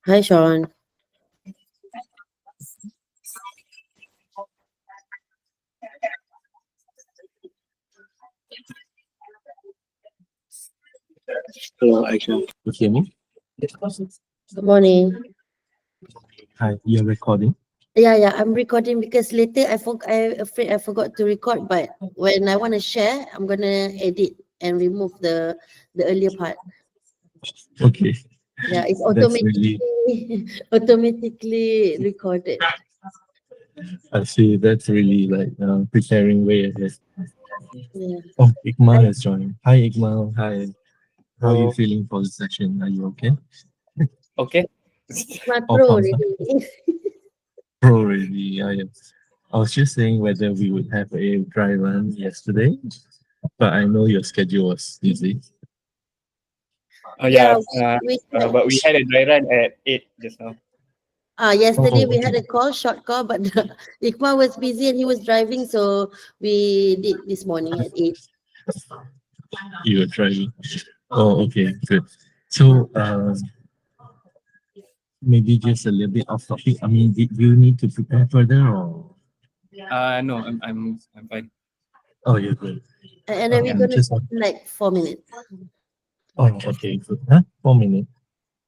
Hi, Sean. Hello, Aisha. You hear me? Good morning. Hi, you're recording. Yeah, I'm recording because later I afraid I forgot to record, but when I want to share, I'm gonna edit and remove the earlier part. Okay, Yeah, it's that's really, automatically automatically recorded. I see, that's really like preparing way ahead. Yeah. Oh, Ikmal Hi, has joined. Hi, Ikmal. Hi. How are you So, feeling for the session? Are you okay? okay. Smart All Pro thumbs up? already. Pro, really. I was just saying whether we would have a dry run yesterday, but I know your schedule was busy. Yeah, Yeah, we had but we had a dry run at 8 just now. yesterday Oh, we had okay. a short call, but Ikma was busy and he was driving, so we did this morning at 8. You were driving. Oh, okay, good. So, maybe just a little bit off topic. I mean, did you need to prepare further or? No, I'm fine. Oh, you're good. And then we're gonna Just start in like 4 minutes. oh, okay, good. Huh? 4 minutes.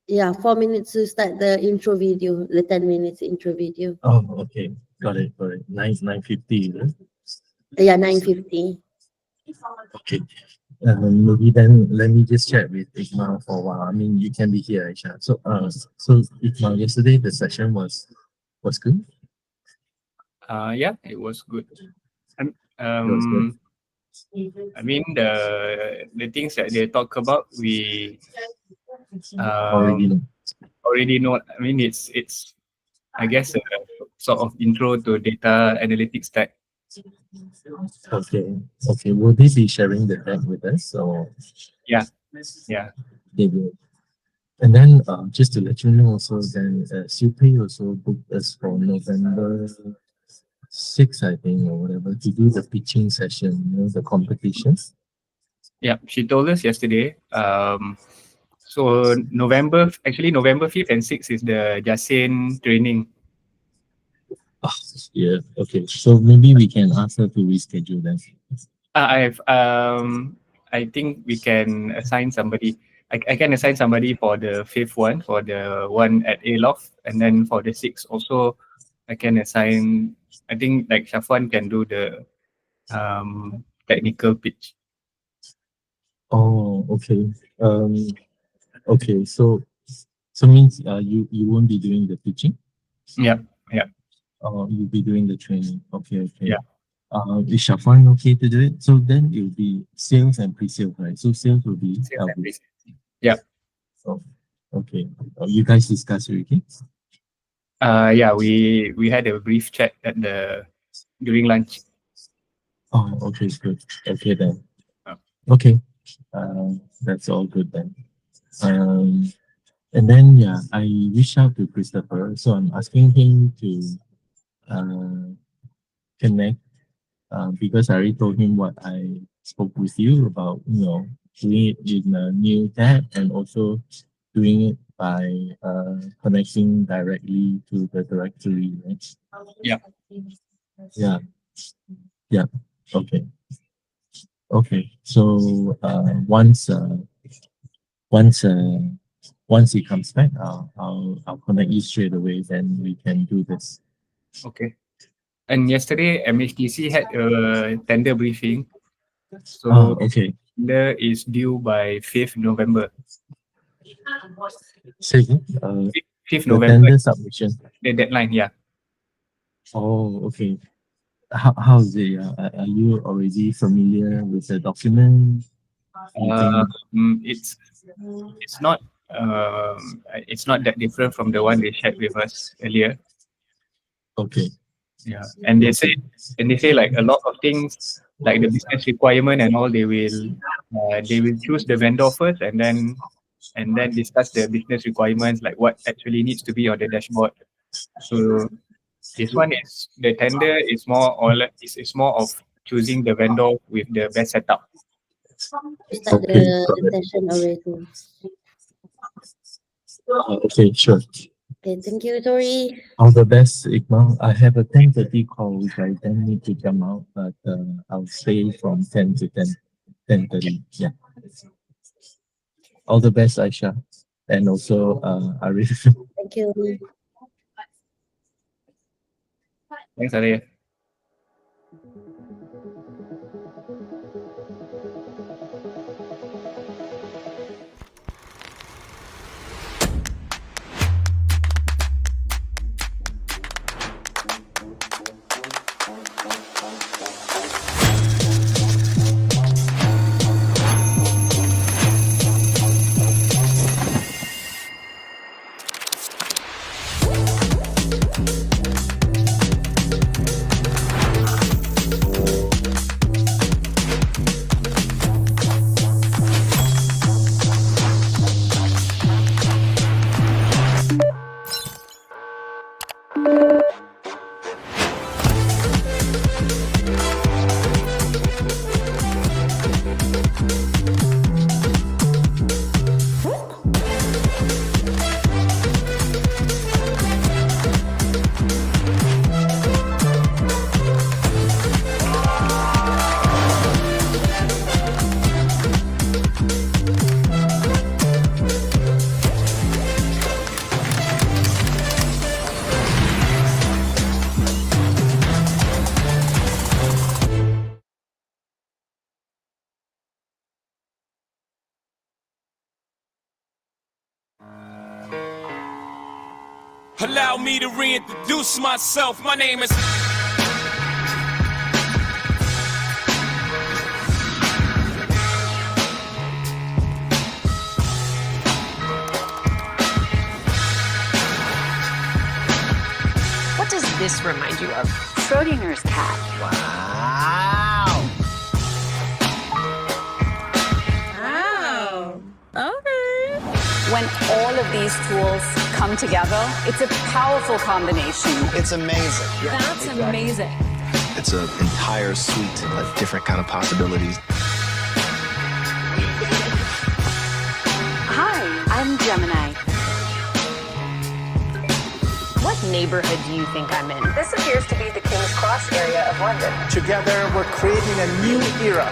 Yeah, 4 minutes to start the intro video, the 10 minutes intro video. Oh, okay. Got it. Got it. 9:50. Yeah, 9:50. Okay. Maybe then let me just chat with Ikmal for a while. I mean, you can be here, Aisha. So Ikmal, yesterday the session was good. Yeah, it was good. Um, It was good. um, I mean the things that they talk about, we Already um know. already know. I mean, it's I guess a sort of intro to data analytics stack. Okay. Okay. Will they be sharing the deck with us or Yeah, yeah. they will? And then just to let you know also, then S.H.O.E also booked us for November 6, I think, or whatever, to do the pitching session, the competitions. Yeah, she told us yesterday. So November 5th and 6th is the Jasin training. Ah, yeah, okay. So maybe we can ask her to reschedule then. I think we can assign somebody. I can assign somebody for the 5th one, for the one at Aloft, and then for the 6th also, I can assign. I think like Shafwan can do the technical pitch. Oh, okay. Okay. So means you won't be doing the pitching. Yeah, yeah, You'll be doing the training. Okay, okay. yeah. Is Shafwan okay to do it? So then it will be sales and pre-sales, right? So sales will be Sales and Elvis. pre- Yeah, Oh, okay. You guys discuss already? yeah. We had a brief chat at the during lunch. Oh, okay, good. Okay then. Uh, Okay. That's all good then. Um, and then yeah, I reached out to Christopher, so I'm asking him to uh, connect because I already told him what I spoke with you about, doing it in a new tab and also doing it by connecting directly to the directory, right? yeah. Yeah, yeah. Okay, okay. So once once he comes back, I'll connect you straight away. Then we can do this. Okay. And yesterday, MHTC had a tender briefing. Ah, So okay. tender is due by 5th November. Say again. 5th The November, tender submission. the deadline. Yeah. Oh, okay. How is it? Are you already familiar with the document? You think? It's not it's not that different from the one they shared with us earlier. Okay. Yeah, and Okay. they say like a lot of things like the business requirement and all, they will choose the vendor first and then discuss the business requirements, like what actually needs to be on the dashboard. So this one is the tender is more or less is more of choosing the vendor with the best setup. Start Okay. Got the it. session already. Okay, sure. Okay, thank you, sorry. All the best, Ikmal. I have a 10:30 call, which I then need to jump out, but I'll stay from 10 to 10:30. Yeah. All the best, Aisha. And also, Arif. Thank you. Thanks, Arif. Allow me to reintroduce myself. My name is... What does this remind you of? Schrodinger's cat. Wow. Wow. Okay. When all of these tools come together, it's a powerful combination. It's amazing. That's amazing. It's an entire suite of different kind of possibilities. Hi, I'm Gemini. What neighborhood do you think I'm in? This appears to be the King's Cross area of London. Together, we're creating a new era.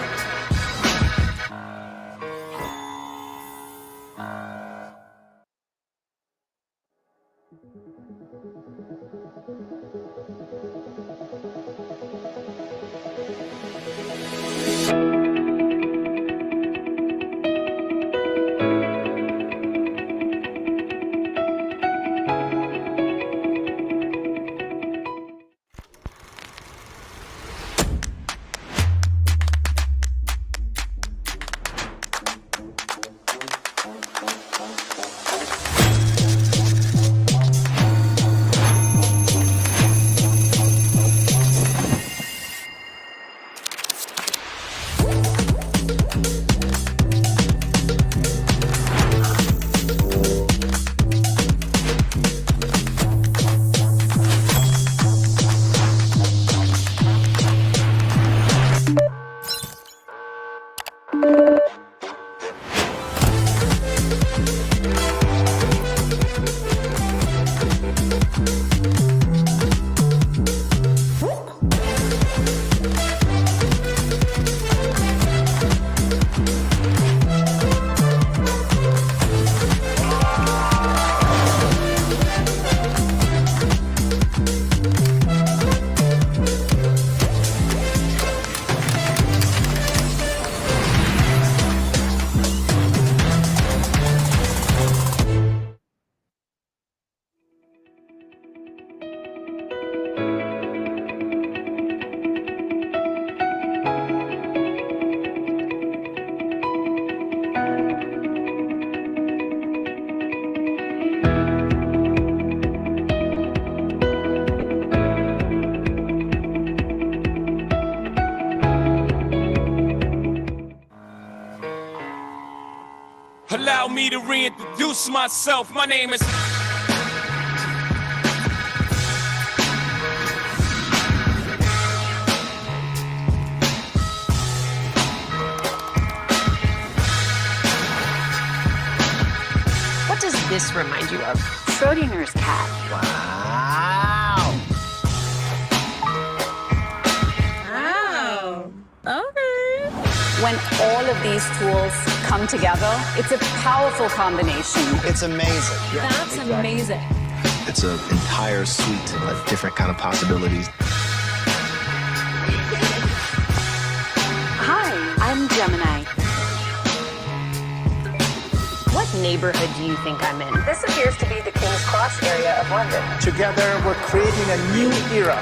Allow me to reintroduce myself. My name is... What does this remind you of? Schrodinger's cat. Wow. Wow. Okay. When all of these tools come together, it's a powerful combination. It's amazing. That's amazing. It's an entire suite of different kind of possibilities. Hi, I'm Gemini. What neighborhood do you think I'm in? This appears to be the King's Cross area of London. Together, we're creating a new era.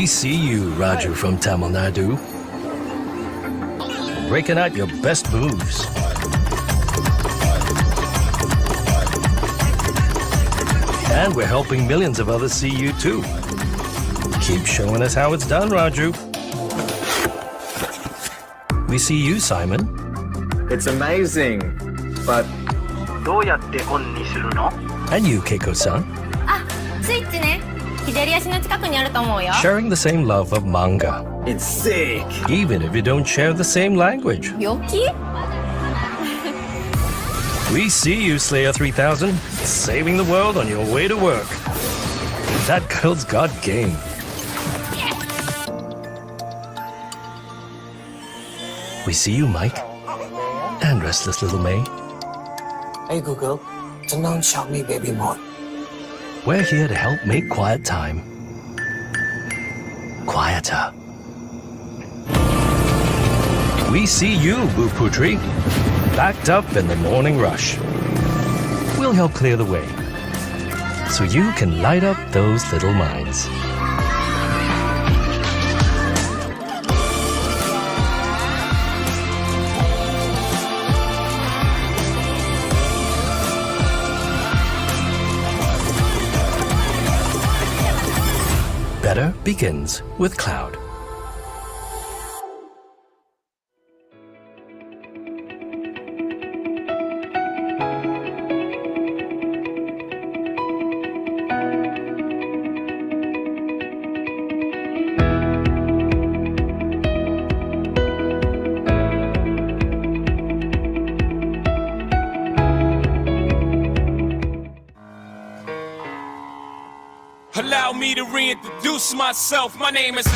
We see you, Raju from Tamil Nadu. Breaking out your best moves. And we're helping millions of others see you too. Keep showing us how it's done, Raju. We see you, Simon. It's amazing, but And you, Keiko-san. Sharing the same love of manga. it's sick. Even if you don't share the same language. We see you, Slayer 3000, saving the world on your way to work. That girl's got game. We see you, Mike. And restless little May. Hey Google, turn on Xiaomi baby mode. We're here to help make quiet time quieter. We see you, Bhuputri, backed up in the morning rush. We'll help clear the way so you can light up those little minds. Better begins with Cloud. Allow me to reintroduce myself. My name is...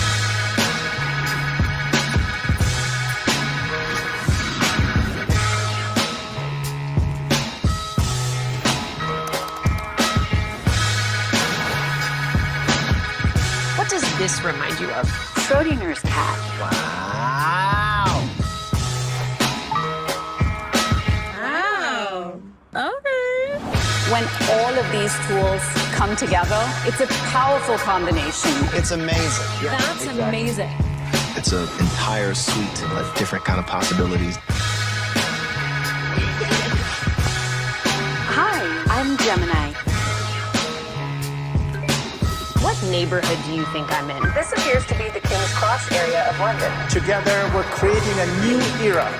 What does this remind you of? Schrodinger's cat. Wow. Wow. Okay. When all of these tools come together, it's a powerful combination. It's amazing. That's amazing. It's an entire suite of different kind of possibilities. Hi, I'm Gemini. What neighborhood do you think I'm in? This appears to be the King's Cross area of London. Together, we're creating a new era.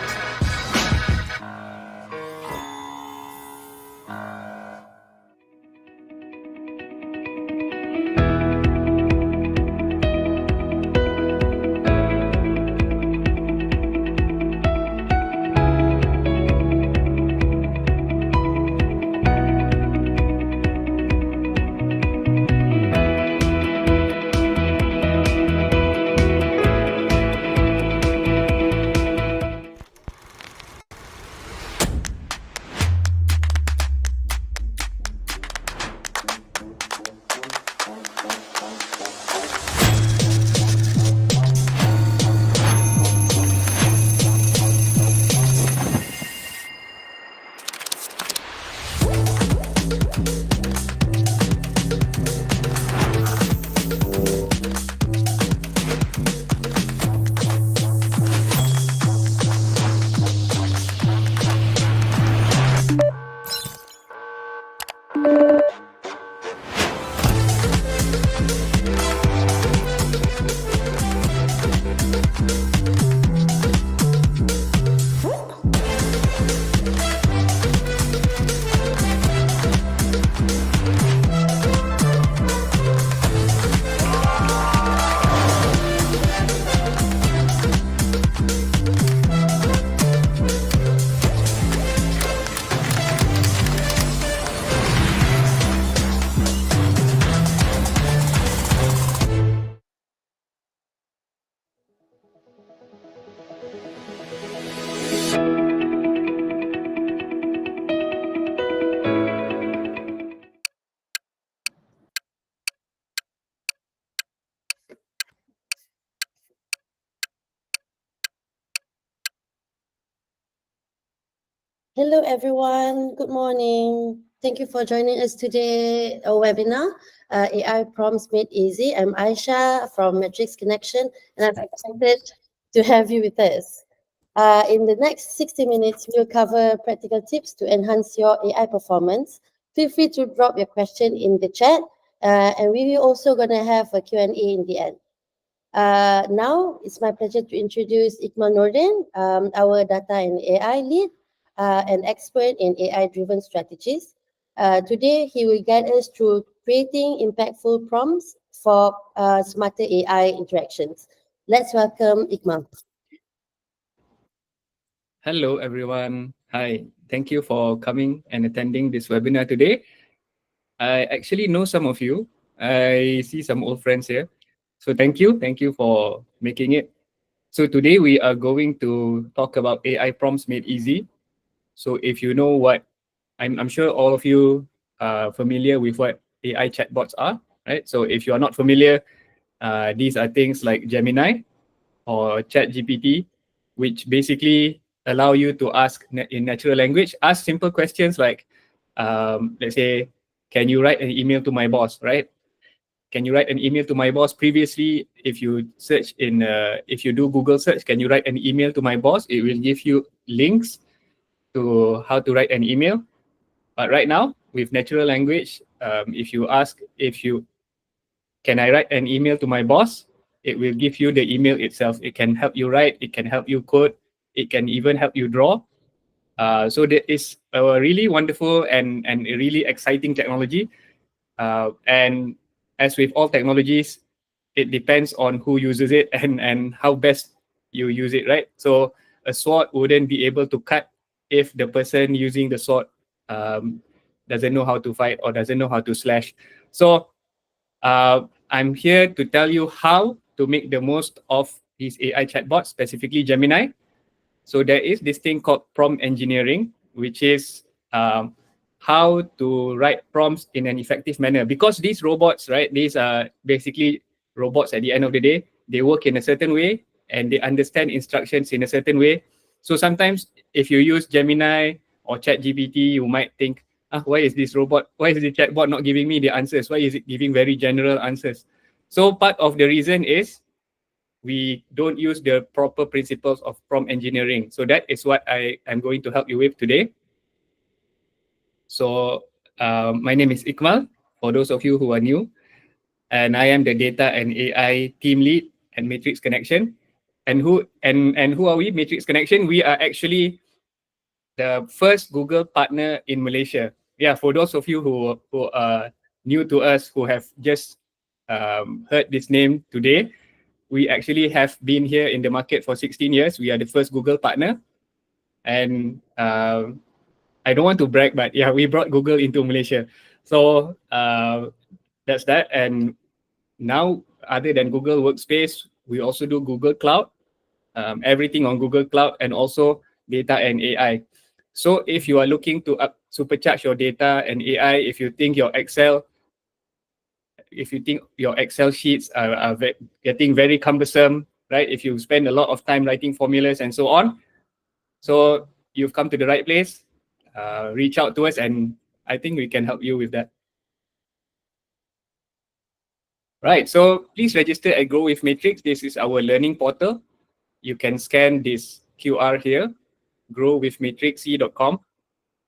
Hello, everyone. Good morning. Thank you for joining us today, our webinar, AI Prompts Made Easy. I'm Aisha from Matrix Connection, and I'm excited to have you with us. In the next 60 minutes, we'll cover practical tips to enhance your AI performance. Feel free to drop your question in the chat, and we will also going to have a Q&A in the end. Now, it's my pleasure to introduce Ikmal Nordin, our data and AI lead, an expert in AI-driven strategies. Today, he will guide us through creating impactful prompts for smarter AI interactions. Let's welcome Ikmal. Hello, everyone. Hi. Thank you for coming and attending this webinar today. I actually know some of you. I see some old friends here. So thank you. Thank you for making it. So today we are going to talk about AI prompts made easy. So if you know what, I'm sure all of you are familiar with what AI chatbots are, right? So if you are not familiar, these are things like Gemini or ChatGPT, which basically allow you to ask in natural language, ask simple questions like, let's say, can you write an email to my boss, right? Can you write an email to my boss? Previously, if you search if you do Google search, can you write an email to my boss? It will give you links to how to write an email. But right now, with natural language, if you ask, can I write an email to my boss? It will give you the email itself. It can help you write, it can help you code, it can even help you draw. So there is a really wonderful and a really exciting technology. And as with all technologies, it depends on who uses it and how best you use it, right? So a sword wouldn't be able to cut if the person using the sword doesn't know how to fight or doesn't know how to slash. So I'm here to tell you how to make the most of these AI chatbots, specifically Gemini. So there is this thing called prompt engineering, which is how to write prompts in an effective manner. Because these robots, right, these are basically robots at the end of the day. They work in a certain way and they understand instructions in a certain way. So sometimes if you use Gemini or ChatGPT, you might think, why is this chatbot not giving me the answers? Why is it giving very general answers? So part of the reason is we don't use the proper principles of prompt engineering. So that is what I am going to help you with today. So my name is Ikmal, for those of you who are new, and I am the data and AI team lead at Matrix Connection. And who are we? Matrix Connection, we are actually the first Google partner in Malaysia. Yeah, for those of you who are new to us, who have just heard this name today, we actually have been here in the market for 16 years. We are the first Google partner. And I don't want to brag, but yeah, we brought Google into Malaysia. So that's that. And now, other than Google Workspace, we also do Google Cloud, everything on Google Cloud, and also data and AI. So if you are looking to supercharge your data and AI, if you think your Excel sheets are getting very cumbersome, right? If you spend a lot of time writing formulas and so on, so you've come to the right place. Reach out to us, and I think we can help you with that. Right, so please register at Grow with Matrix. This is our learning portal. You can scan this QR here, growwithmatrixc.com.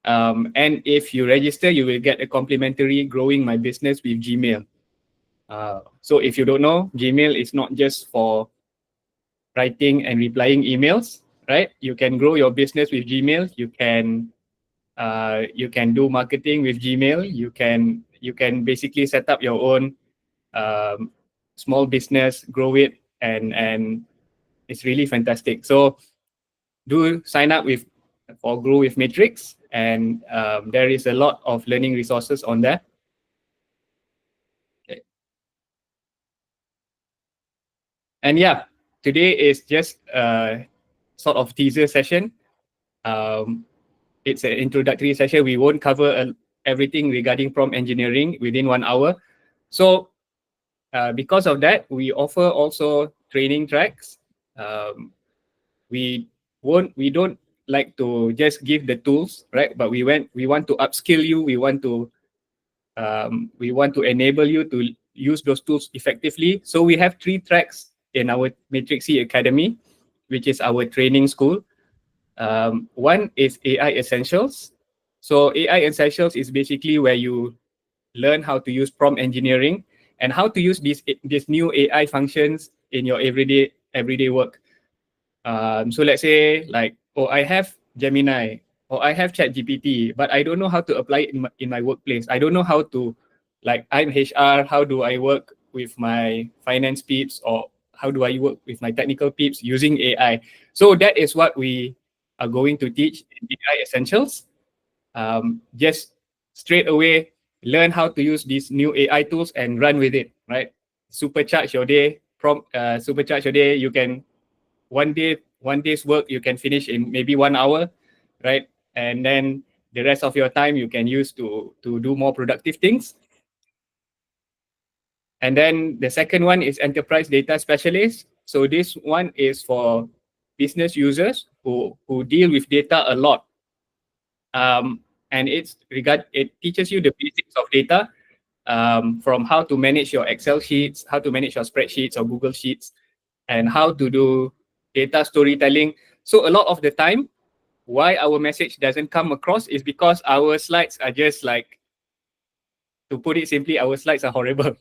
And if you register, you will get a complimentary Growing My Business with Gmail. So if you don't know, Gmail is not just for writing and replying emails, right? You can grow your business with Gmail. You can do marketing with Gmail. You can basically set up your own small business, grow it, and it's really fantastic. So do sign up for Grow with Matrix, and there is a lot of learning resources on there. Okay. And yeah, today is just a sort of teaser session. It's an introductory session. We won't cover everything regarding prompt engineering within 1 hour. So because of that, we offer also training tracks. We don't like to just give the tools, right? But we want to upskill you. We want to enable you to use those tools effectively. So we have 3 tracks in our MatrixC Academy, which is our training school. One is AI Essentials. So AI Essentials is basically where you learn how to use prompt engineering and how to use these new AI functions in your everyday work. So let's say like, oh, I have Gemini or I have ChatGPT, but I don't know how to apply it in my workplace. I don't know how to, like, I'm HR, how do I work with my finance peeps, or how do I work with my technical peeps using AI? So that is what we are going to teach in AI Essentials. Just straight away learn how to use these new AI tools and run with it, right? Supercharge your day, supercharge your day. You can one day's work you can finish in maybe 1 hour, right? And then the rest of your time you can use to do more productive things. And then the second one is enterprise data specialist. So this one is for business users who deal with data a lot. And it teaches you the basics of data, from how to manage your Excel sheets, how to manage your spreadsheets or Google Sheets, and how to do data storytelling. So a lot of the time, why our message doesn't come across is because our slides are just like, to put it simply, our slides are horrible.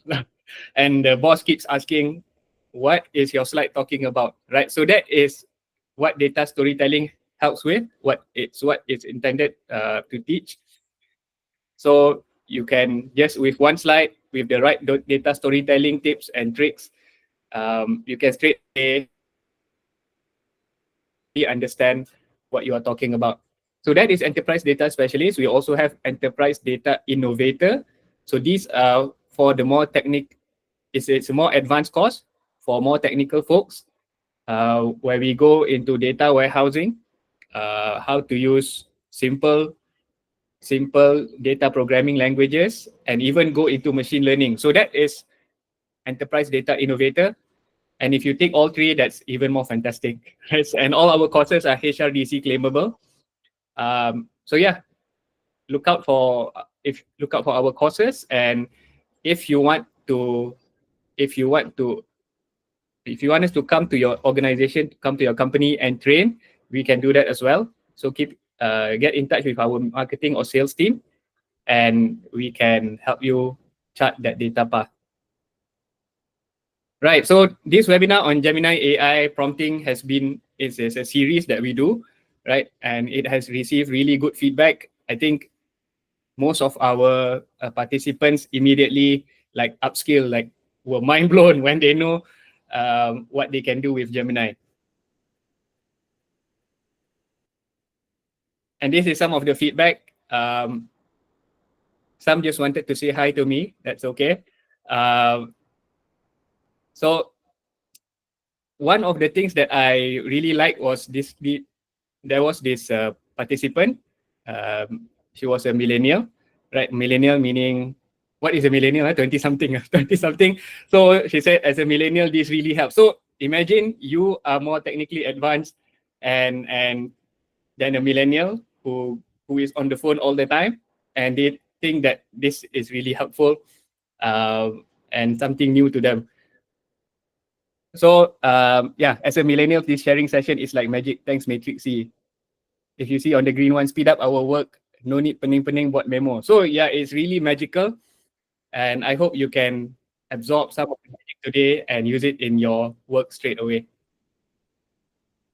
And the boss keeps asking, what is your slide talking about, right? So that is what data storytelling helps with, what it's intended to teach. So you can just, with one slide, with the right data storytelling tips and tricks, you can straight away understand what you are talking about. So that is enterprise data specialist. We also have enterprise data innovator. So these are for the more it's a more advanced course for more technical folks, where we go into data warehousing, how to use simple data programming languages, and even go into machine learning. So that is enterprise data innovator. And if you take all 3, that's even more fantastic. And all our courses are HRDC claimable. So yeah, look out for our courses. And if you want us to come to your organization, come to your company and train, we can do that as well. So get in touch with our marketing or sales team, and we can help you chart that data path. Right. So this webinar on Gemini AI prompting is a series that we do, right? And it has received really good feedback. I think most of our participants immediately upskill, were mind blown when they know what they can do with Gemini. And this is some of the feedback. Some just wanted to say hi to me. That's okay. So one of the things that I really liked was there was this participant. She was a millennial, right? Millennial meaning, what is a millennial? 20-something, 20-something. So she said, as a millennial, this really helps. So imagine you are more technically advanced and then a millennial who is on the phone all the time, and they think that this is really helpful and something new to them. So yeah, as a millennial, this sharing session is like magic. Thanks, MatrixC. If you see on the green one, speed up our work. No need pening buat memo. So yeah, it's really magical. And I hope you can absorb some of the magic today and use it in your work straight away.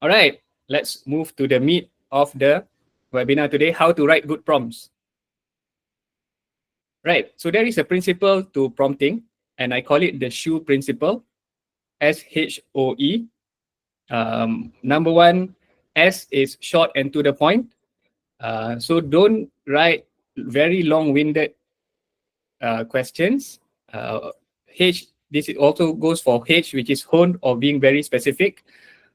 All right, let's move to the meat of the webinar today, how to write good prompts. Right, so there is a principle to prompting, and I call it the S.H.O.E principle, S.H.O.E. Number 1, S is short and to the point. So don't write very long-winded questions. This also goes for H, which is honed or being very specific.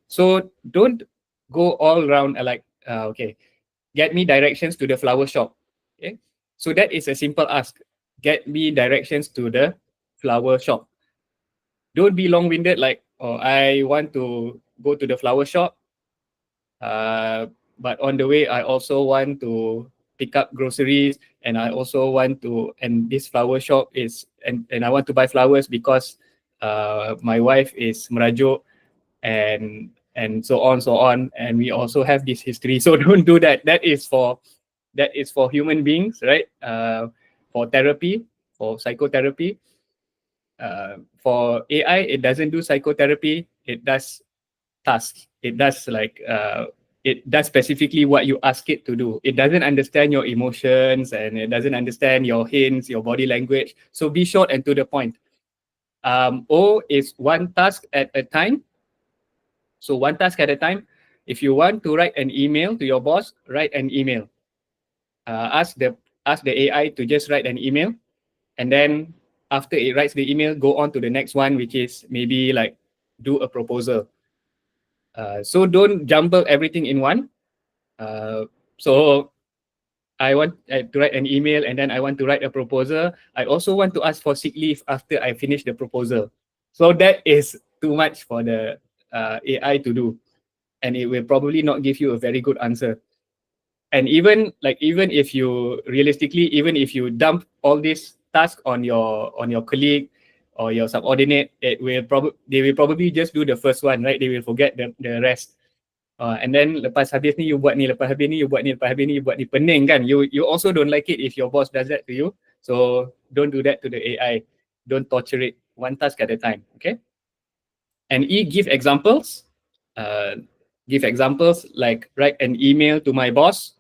So don't go all around okay, get me directions to the flower shop. Okay, so that is a simple ask. Get me directions to the flower shop. Don't be long-winded like, oh, I want to go to the flower shop. but on the way, I also want to pick up groceries, and I also want to, and this flower shop is, and I want to buy flowers because my wife is merajuk, and so on, and we also have this history. So don't do that. That is for human beings, right? For therapy, for psychotherapy. For AI, it doesn't do psychotherapy. It does tasks. It does it does specifically what you ask it to do. It doesn't understand your emotions, and it doesn't understand your hints, your body language. So be short and to the point. O is one task at a time. So one task at a time. If you want to write an email to your boss, write an email. Ask the AI to just write an email, and then after it writes the email, go on to the next one, which is maybe like do a proposal. So don't jumble everything in one. So I want to write an email, and then I want to write a proposal. I also want to ask for sick leave after I finish the proposal. So that is too much for the AI to do, and it will probably not give you a very good answer. And even if you realistically, even if you dump all these tasks on your colleague or your subordinate, they will probably just do the first one, right? They will forget the rest. And then lepas habis ni you buat ni, lepas habis ni you buat ni, lepas habis ni you buat ni, pening kan? You also don't like it if your boss does that to you. So don't do that to the AI. Don't torture it, one task at a time. Okay. And give examples. Give examples like write an email to my boss.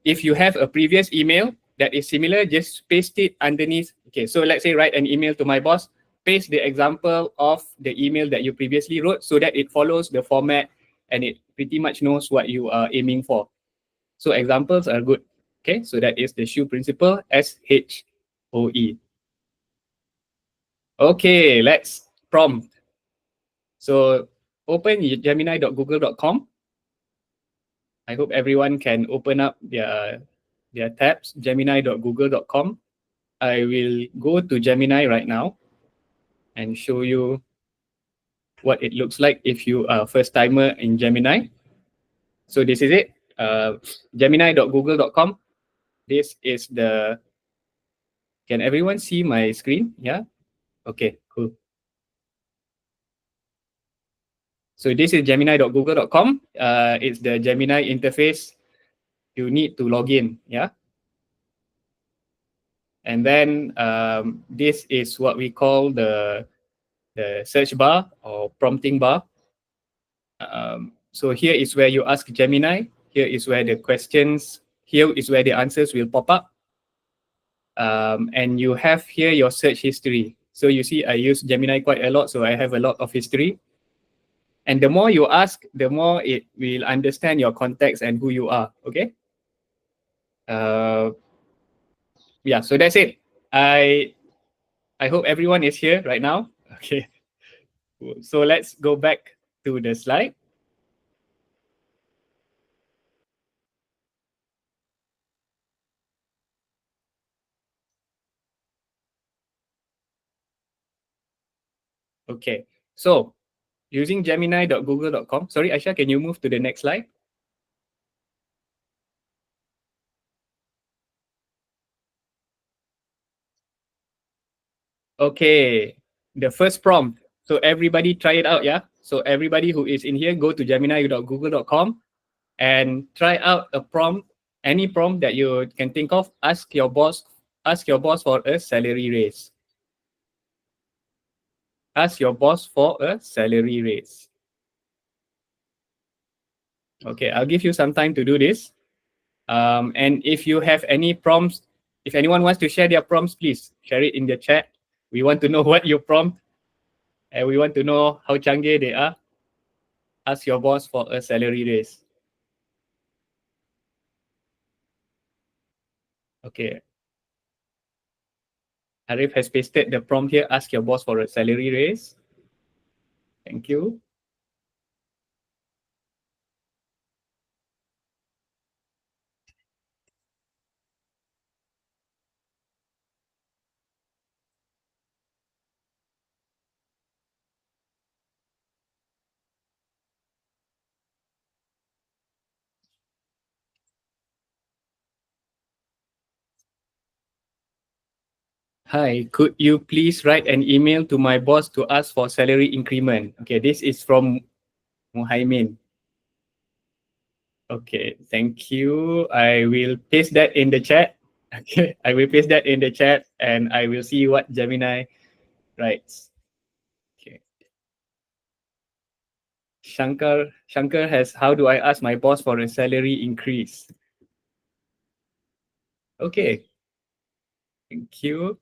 If you have a previous email that is similar, just paste it underneath. Okay, so let's say write an email to my boss, paste the example of the email that you previously wrote so that it follows the format and it pretty much knows what you are aiming for. So examples are good. Okay, so that is the S.H.O.E principle, S.H.O.E. Okay, let's prompt. So open gemini.google.com. I hope everyone can open up their tabs, gemini.google.com. I will go to Gemini right now and show you what it looks like if you are a first timer in Gemini. So this is it, gemini.google.com. This is the, can everyone see my screen? Yeah? Okay, cool. So this is gemini.google.com. It's the Gemini interface. You need to log in, yeah? And then this is what we call the search bar or prompting bar. So here is where you ask Gemini. Here is where the questions, here is where the answers will pop up. And you have here your search history. So you see, I use Gemini quite a lot, so I have a lot of history. And the more you ask, the more it will understand your context and who you are, okay? Yeah, so that's it. I hope everyone is here right now. Okay. So let's go back to the slide. Okay, so using gemini.google.com. Sorry, Aisha, can you move to the next slide? Okay, the first prompt. So everybody try it out, yeah? So everybody who is in here, go to gemini.google.com and try out a prompt, any prompt that you can think of. Ask your boss for a salary raise. Ask your boss for a salary raise. Okay, I'll give you some time to do this. And if you have any prompts, if anyone wants to share their prompts, please share it in the chat. We want to know what you prompt, and we want to know how canggih they are. Ask your boss for a salary raise. Okay. Arif has pasted the prompt here. Ask your boss for a salary raise. Thank you. Hi, could you please write an email to my boss to ask for salary increment? Okay, this is from Muhaimin. Okay, thank you. I will paste that in the chat. Okay, I will paste that in the chat and I will see what Gemini writes. Okay. Shankar has, how do I ask my boss for a salary increase? Okay. Thank you.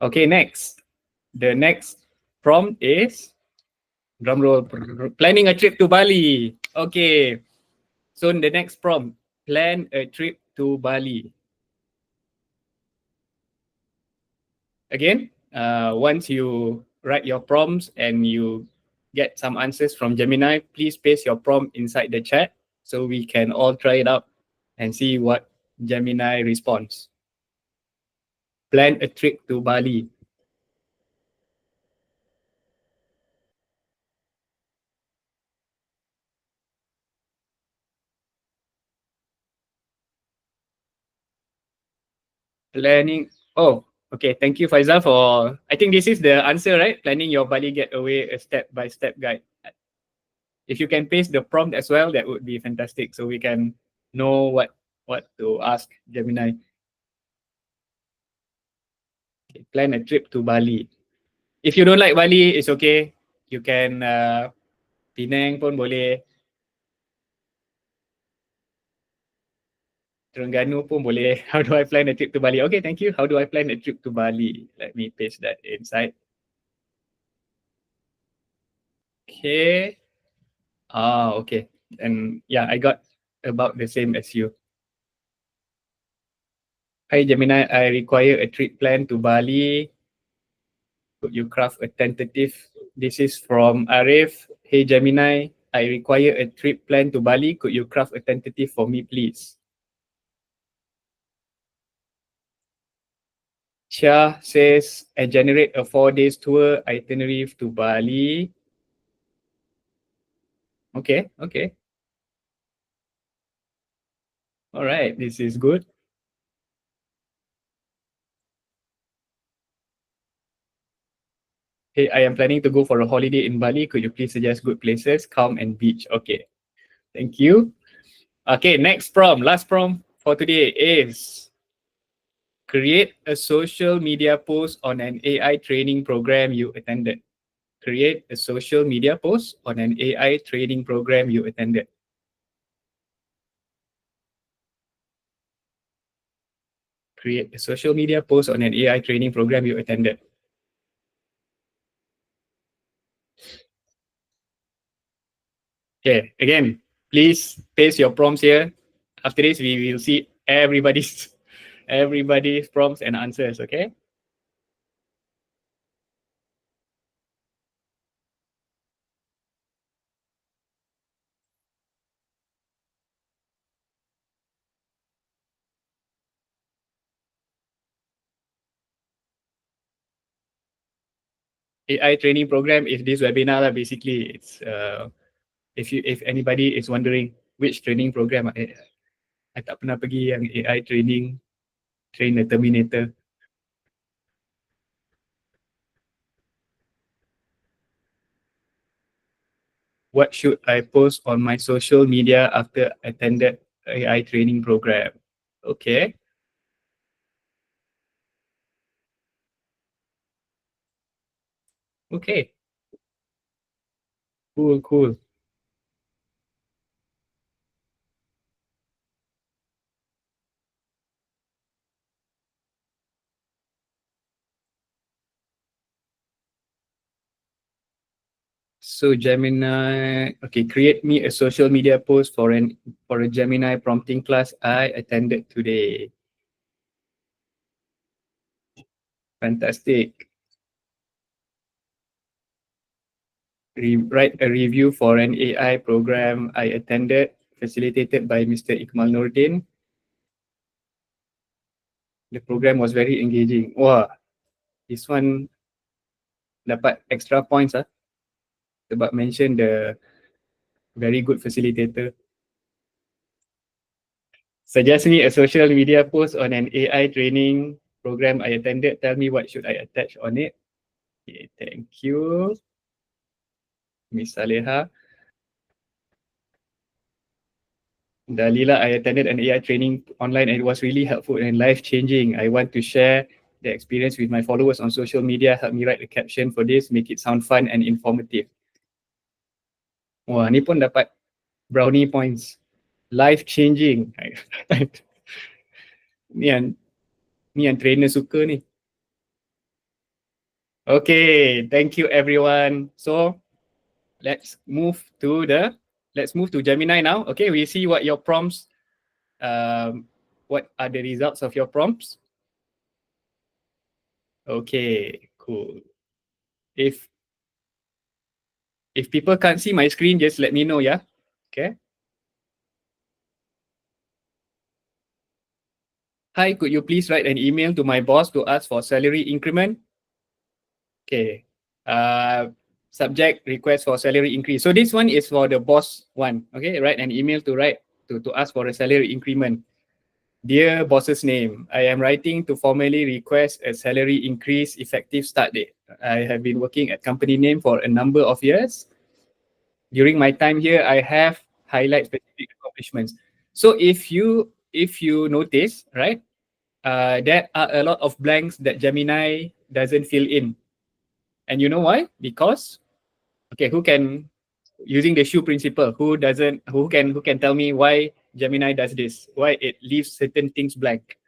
Okay, next. The next prompt is drum roll. Planning a trip to Bali. Okay. So the next prompt, plan a trip to Bali. Again, once you write your prompts and you get some answers from Gemini, please paste your prompt inside the chat so we can all try it out and see what Gemini responds. Plan a trip to Bali. Planning. Oh, okay. Thank you, Faizal, for. I think this is the answer, right? Planning your Bali getaway, a step-by-step guide. If you can paste the prompt as well, that would be fantastic. So we can know what to ask Gemini. Okay, plan a trip to Bali. If you don't like Bali, it's okay. You can Penang pun boleh. Terengganu pun boleh. How do I plan a trip to Bali? Okay, thank you. How do I plan a trip to Bali? Let me paste that inside. Okay. Okay. And yeah, I got about the same as you. Hi Gemini, I require a trip plan to Bali. Could you craft a tentative? This is from Arif. Hey Gemini, I require a trip plan to Bali. Could you craft a tentative for me, please? Chia says, I generate a 4 days tour itinerary to Bali. Okay, okay. All right, this is good. Hey, I am planning to go for a holiday in Bali. Could you please suggest good places, calm and beach? Okay, thank you. Okay, next prompt, last prompt for today is create a social media post on an AI training program you attended. Create a social media post on an AI training program you attended. Create a social media post on an AI training program you attended. Okay, again, please paste your prompts here. After this, we will see everybody's prompts and answers, okay? AI training program is this webinar lah, basically. It's if anybody is wondering which training program, I tak pernah pergi yang AI training, train the Terminator. What should I post on my social media after attended AI training program? Okay. Okay. Cool, cool. So Gemini, okay, create me a social media post for a Gemini prompting class I attended today. Fantastic. Write a review for an AI program I attended, facilitated by Mr. Ikmal Nordin. The program was very engaging. Wah, this one dapat extra points sebab mention the very good facilitator. Suggest me a social media post on an AI training program I attended. Tell me what should I attach on it. Okay, thank you, Miss Saleha. Dalila, I attended an AI training online and it was really helpful and life-changing. I want to share the experience with my followers on social media. Help me write the caption for this, make it sound fun and informative. Wah, ni pun dapat brownie points. Life-changing. Ni yang trainer suka ni. Okay, thank you everyone. So let's move to Gemini now. Okay, we see what your prompts, what are the results of your prompts. Okay, cool. If people can't see my screen, just let me know, yeah. Okay. Hi, could you please write an email to my boss to ask for salary increment? Okay. Subject request for salary increase. So this one is for the boss one. Okay, write an email to ask for a salary increment. Dear boss's name, I am writing to formally request a salary increase effective start date. I have been working at company name for a number of years. During my time here, I have highlight specific accomplishments. So if you notice, right, there are a lot of blanks that Gemini doesn't fill in. And you know why? Because, okay, who can, using the S.H.O.E principle, who can tell me why Gemini does this? Why it leaves certain things blank?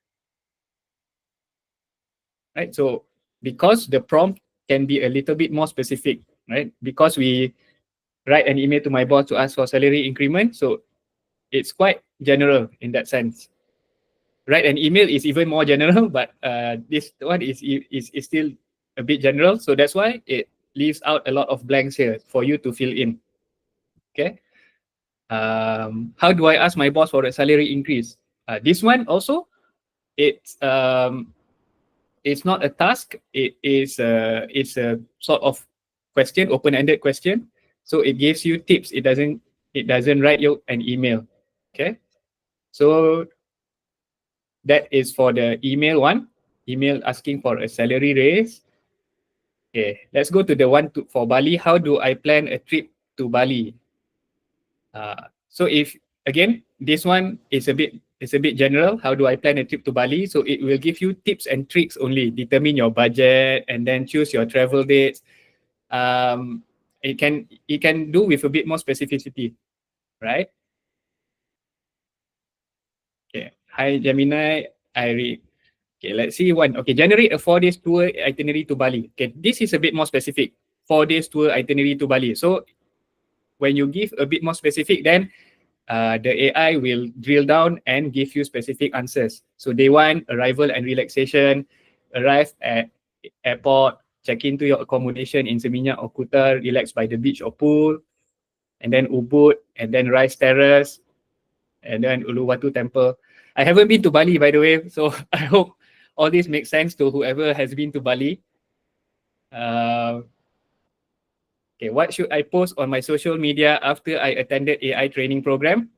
Right? So because the prompt can be a little bit more specific, right? Because we write an email to my boss to ask for salary increment, so it's quite general in that sense. Write an email is even more general, but this one is still a bit general, so that's why it leaves out a lot of blanks here for you to fill in. Okay. How do I ask my boss for a salary increase? This one also, it's not a task. It's a sort of question, open-ended question. So it gives you tips. It doesn't write you an email. Okay. So that is for the email one. Email asking for a salary raise. Okay, let's go to the one for Bali. How do I plan a trip to Bali? So if again, this one is a bit general. How do I plan a trip to Bali? So it will give you tips and tricks only. Determine your budget and then choose your travel dates. It can do with a bit more specificity, right? Okay. Hi Gemini, okay, let's see one. Okay, generate a 4 days tour itinerary to Bali. Okay, this is a bit more specific. 4 days tour itinerary to Bali. So when you give a bit more specific, then the AI will drill down and give you specific answers. So day one, arrival and relaxation, arrive at airport, check into your accommodation in Seminyak or Kuta, relax by the beach or pool, and then Ubud, and then Rice Terrace, and then Uluwatu Temple. I haven't been to Bali, by the way, so I hope all this makes sense to whoever has been to Bali. Okay, what should I post on my social media after I attended AI training program?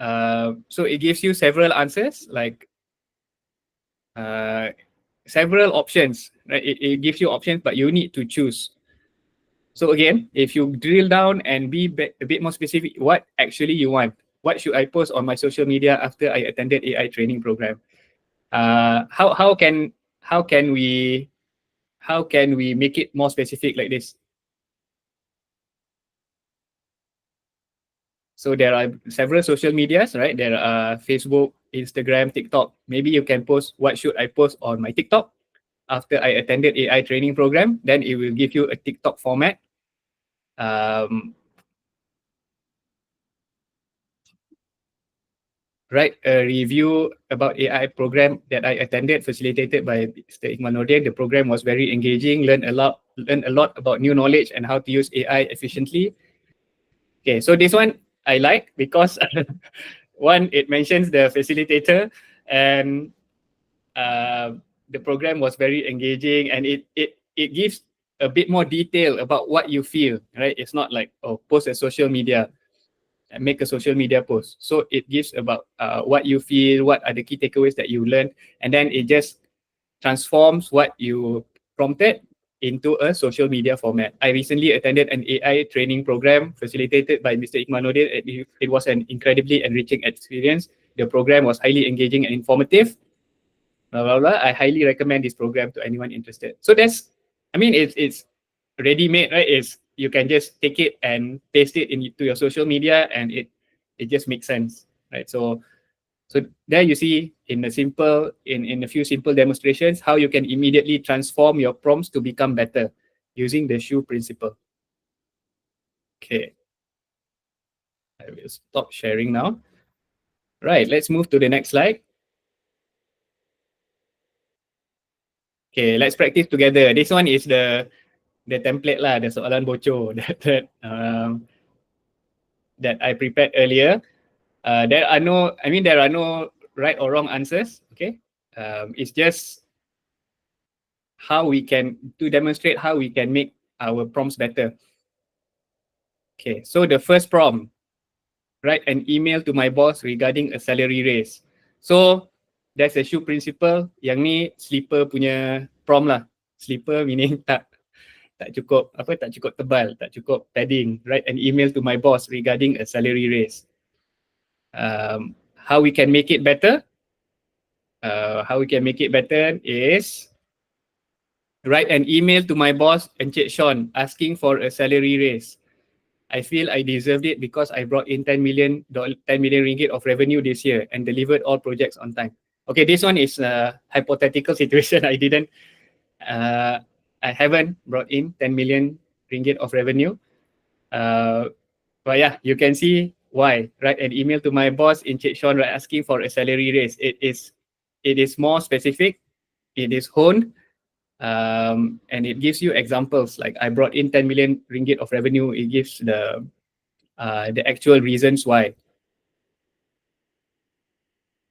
So it gives you several answers, like several options, right? It gives you options, but you need to choose. So again, if you drill down and be a bit more specific, what actually you want? What should I post on my social media after I attended AI training program? How can we make it more specific like this? So there are several social medias, right? There are Facebook, Instagram, TikTok. Maybe you can post, what should I post on my TikTok after I attended AI training program? Then it will give you a TikTok format. Write a review about AI program that I attended, facilitated by Mr. Ikmal Nordin. The program was very engaging, learn a lot about new knowledge and how to use AI efficiently. Okay, so this one I like because one, it mentions the facilitator, and the program was very engaging, and it gives a bit more detail about what you feel, right? It's not like, oh, post a social media. make a social media post. So it gives about what you feel, what are the key takeaways that you learned, and then it just transforms what you prompted into a social media format. I recently attended an AI training program facilitated by Mr. Ikmal Nordin. It was an incredibly enriching experience. The program was highly engaging and informative. Blah, blah, blah. I highly recommend this program to anyone interested. So that's, I mean, it's ready-made, right? It's, you can just take it and paste it into your social media, and it just makes sense, right? So there you see in a few simple demonstrations how you can immediately transform your prompts to become better using the S.H.O.E principle. Okay. I will stop sharing now. Right, let's move to the next slide. Okay, let's practice together. This one is the template lah, the soalan bocor that I prepared earlier. There are no right or wrong answers. Okay, it's just how we can, to demonstrate how we can make our prompts better. Okay, so the first prompt, write an email to my boss regarding a salary raise. So that's a S.H.O.E principle. Yang ni sleeper punya prompt lah. Sleeper meaning tak cukup tebal, tak cukup padding. Write an email to my boss regarding a salary raise. How we can make it better? How we can make it better is write an email to my boss, S.H.O.E, asking for a salary raise. I feel I deserved it because I brought in 10 million ringgit of revenue this year and delivered all projects on time. Okay, this one is a hypothetical situation. I haven't brought in 10 million ringgit of revenue. But yeah, you can see why. Write an email to my boss in S.H.O.E asking for a salary raise. It is more specific. It is honed. And it gives you examples like I brought in 10 million ringgit of revenue. It gives the actual reasons why.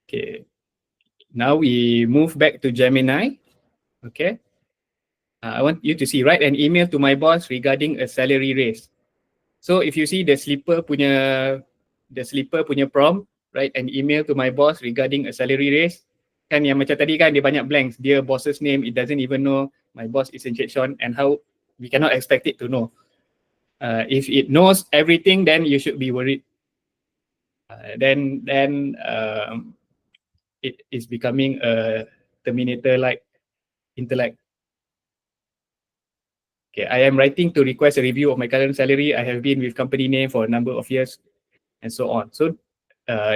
Okay, now we move back to Gemini. Okay, I want you to see, write an email to my boss regarding a salary raise. So if you see the sleeper punya prompt, write an email to my boss regarding a salary raise. Kan yang macam tadi kan dia banyak blanks. Dia boss's name, it doesn't even know my boss is in S.H.O.E, and how we cannot expect it to know. If it knows everything, then you should be worried. Then it is becoming a Terminator-like intellect. Okay, I am writing to request a review of my current salary. I have been with company name for a number of years, and so on. So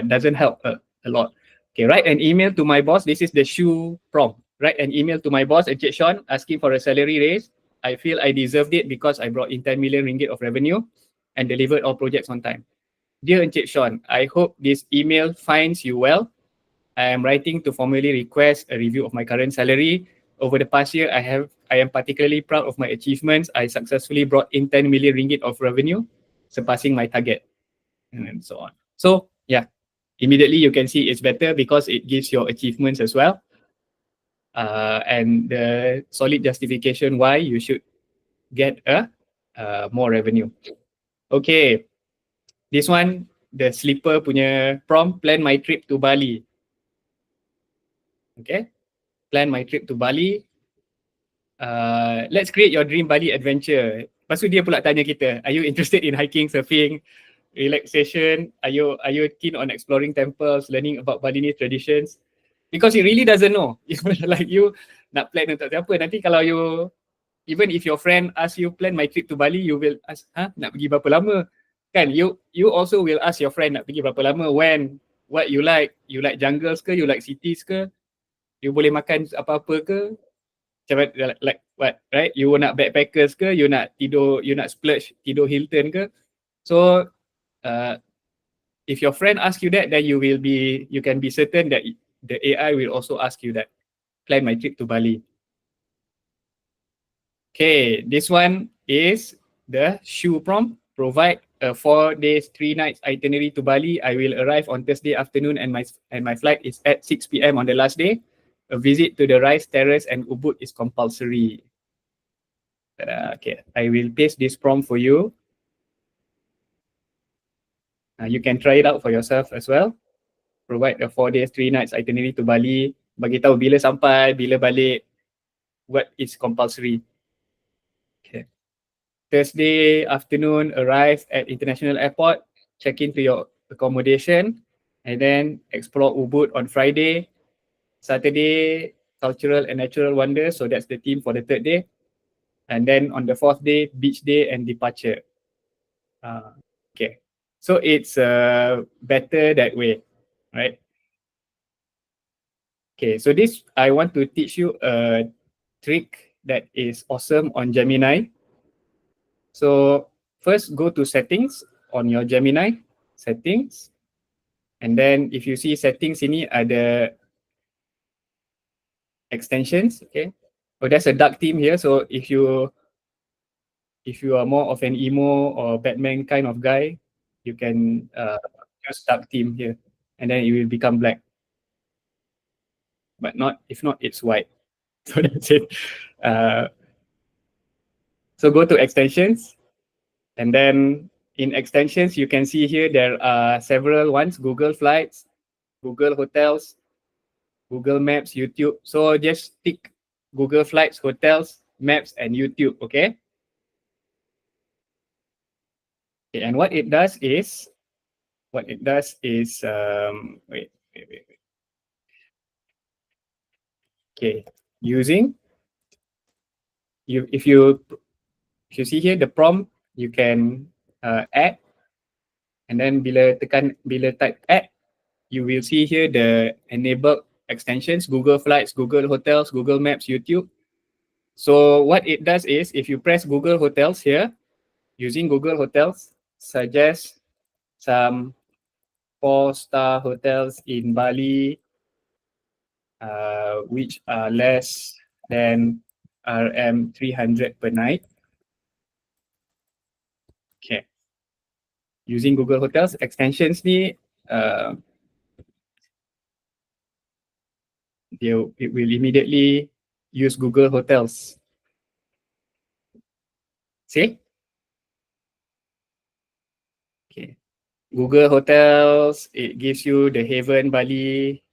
doesn't help a lot. Okay, write an email to my boss. This is the S.H.O.E prompt. Write an email to my boss at S.H.O.E asking for a salary raise. I feel I deserved it because I brought in 10 million ringgit of revenue and delivered all projects on time. Dear S.H.O.E, I hope this email finds you well. I am writing to formally request a review of my current salary. Over the past year, I am particularly proud of my achievements. I successfully brought in 10 million ringgit of revenue, surpassing my target, and so on. So yeah, immediately you can see it's better because it gives your achievements as well, and the solid justification why you should get more revenue. Okay, this one, the sleeper punya prompt, plan my trip to Bali. Okay, plan my trip to Bali. Let's create your dream Bali adventure. Lepas tu dia pula tanya kita, are you interested in hiking, surfing, relaxation? Are you keen on exploring temples, learning about Balinese traditions? Because he really doesn't know. Like you nak plan untuk siapa. Nanti kalau you, even if your friend ask you plan my trip to Bali, you will ask, nak pergi berapa lama? Kan, you also will ask your friend nak pergi berapa lama, when, what you like jungles ke, you like cities ke, you boleh makan apa-apa ke, like what, right? You nak backpackers ke, you nak splurge, tidur Hilton ke. So if your friend asks you that, then you can be certain that the AI will also ask you that. Plan my trip to Bali. Okay, this one is the S.H.O.E prompt. Provide a 4 days, 3 nights itinerary to Bali. I will arrive on Thursday afternoon, and my flight is at 6 p.m. on the last day. A visit to the Rice Terrace and Ubud is compulsory. Okay, I will paste this prompt for you. You can try it out for yourself as well. Provide a 4 days, 3 nights itinerary to Bali. Bagi tahu bila sampai, bila balik, what is compulsory. Okay. Thursday afternoon, arrive at International Airport, check into your accommodation, and then explore Ubud on Friday. Saturday, cultural and natural wonders. So that's the theme for the third day. And then on the fourth day, beach day and departure. Okay. So it's better that way, right? Okay, so this, I want to teach you a trick that is awesome on Gemini. So first go to settings on your Gemini, settings. And then if you see settings ini ada extensions, okay. Oh, there's a dark theme here. So if you are more of an emo or Batman kind of guy, you can use dark theme here, and then it will become black. But not, if not, it's white. So that's it. So go to extensions, and then in extensions, you can see here there are several ones: Google Flights, Google Hotels, Google Maps, YouTube. So just tick Google Flights, Hotels, Maps, and YouTube, okay? Okay, and what it does is, wait. Okay, using, if you see here the prompt, you can add, and then bila type add, you will see here the enabled extensions: Google Flights, Google Hotels, Google Maps, YouTube. So what it does is, if you press Google Hotels here, using Google Hotels, suggest some 4-star hotels in Bali, which are less than RM 300 per night. Okay. Using Google Hotels, extensions ni, it will immediately use Google Hotels. See? Okay. Google Hotels, it gives you the Haven Bali,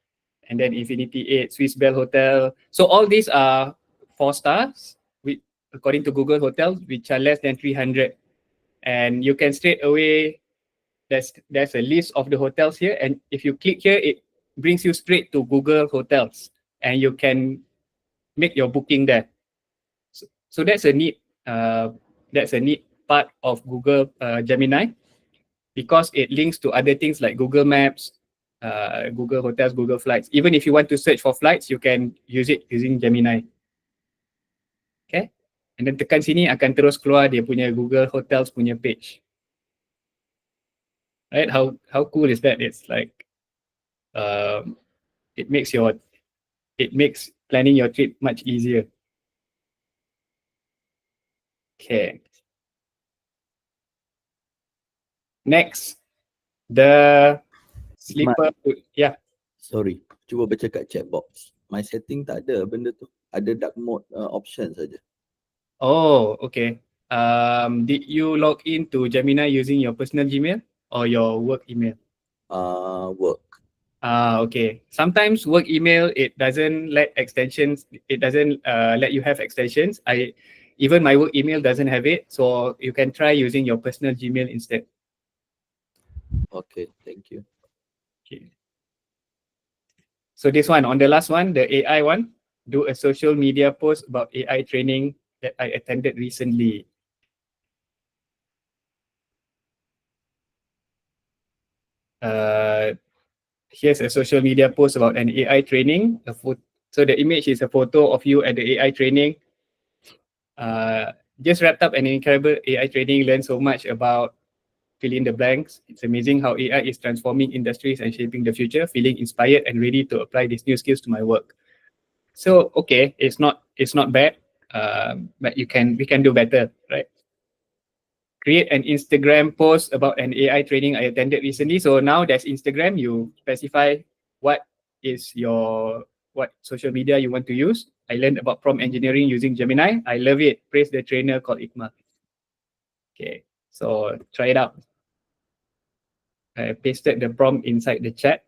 and then Infinity 8, Swiss Bell Hotel. So all these are 4 stars, according to Google Hotels, which are less than 300. And you can straight away, there's a list of the hotels here, and if you click here, it brings you straight to Google Hotels, and you can make your booking there. So that's a neat part of Google Gemini, because it links to other things like Google Maps, Google Hotels, Google Flights. Even if you want to search for flights, you can use it using Gemini. Okay, and then tekan sini akan terus keluar dia punya Google Hotels punya page. Right? How cool is that? It's like it makes planning your trip much easier. Okay. Next, the sleeper. Yeah. Sorry, cuba baca kat chat box. My setting tak ada benda tu. Ada dark mode option saja. Oh, okay. Did you log into Gemini using your personal Gmail or your work email? Work. Okay. Sometimes work email, it doesn't let extensions. It doesn't let you have extensions. Even my work email doesn't have it. So you can try using your personal Gmail instead. Okay, thank you. Okay. So this one, on the last one, the AI one, do a social media post about AI training that I attended recently. Here's a social media post about an AI training. So the image is a photo of you at the AI training. Just wrapped up an incredible AI training, learned so much about fill in the blanks. It's amazing how AI is transforming industries and shaping the future. Feeling inspired and ready to apply these new skills to my work. So okay, it's not bad, but we can do better, right? Create an Instagram post about an AI training I attended recently. So now there's Instagram. You specify what social media you want to use. I learned about prompt engineering using Gemini. I love it. Praise the trainer called Ikmal. Okay, so try it out. I pasted the prompt inside the chat.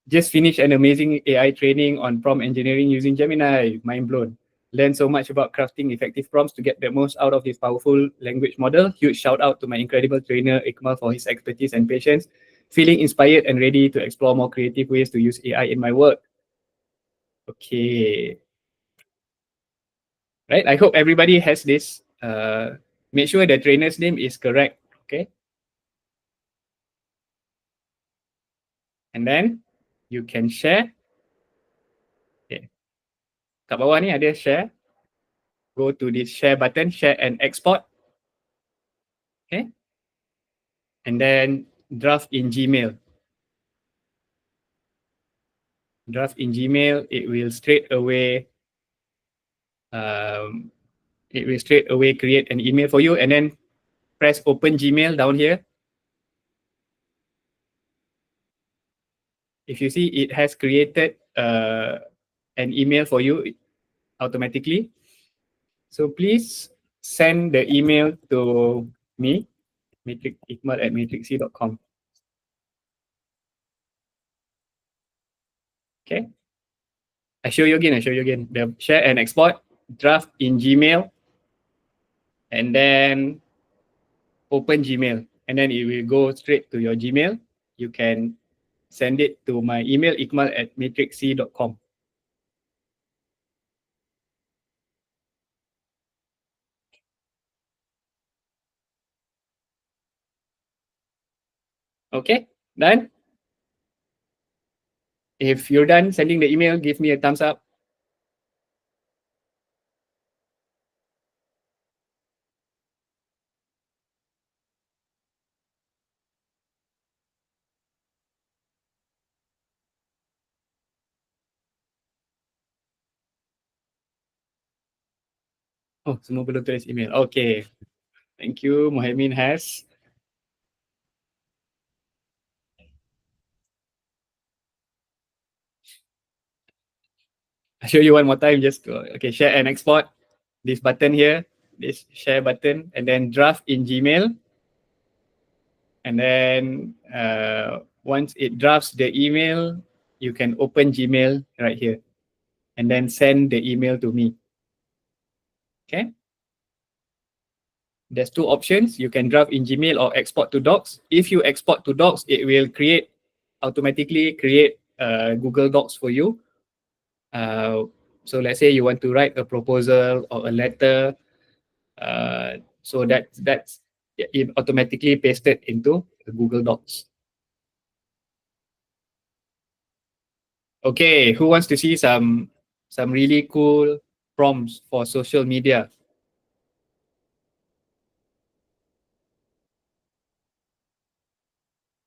Just finished an amazing AI training on prompt engineering using Gemini. Mind blown. Learned so much about crafting effective prompts to get the most out of this powerful language model. Huge shout out to my incredible trainer Ikmal for his expertise and patience. Feeling inspired and ready to explore more creative ways to use AI in my work. Okay. Right, I hope everybody has this. Make sure the trainer's name is correct. Okay. And then you can share. Okay. Kat bawah ni ada share. Go to this share button, share and export. Okay. And then draft in Gmail. Draft in Gmail, it will straight away create an email for you, and then press open Gmail down here. If you see, it has created an email for you automatically. So please send the email to me, Ikmal@matrixc.com. Okay. I show you again. The share and export, draft in Gmail, and then open Gmail. And then it will go straight to your Gmail. You can send it to my email, ikmal@matrixc.com. Okay, done? If you're done sending the email, give me a thumbs up. Oh, semua belum tulis email. Okay. Thank you, Mohamad has. I'll show you one more time. Just okay, share and export. This button here, this share button, and then draft in Gmail. And then once it drafts the email, you can open Gmail right here, and then send the email to me. Okay. There's two options. You can draft in Gmail or export to Docs. If you export to Docs, it will automatically create Google Docs for you. So let's say you want to write a proposal or a letter. So that's it automatically pasted into the Google Docs. Okay, who wants to see some really cool prompts for social media?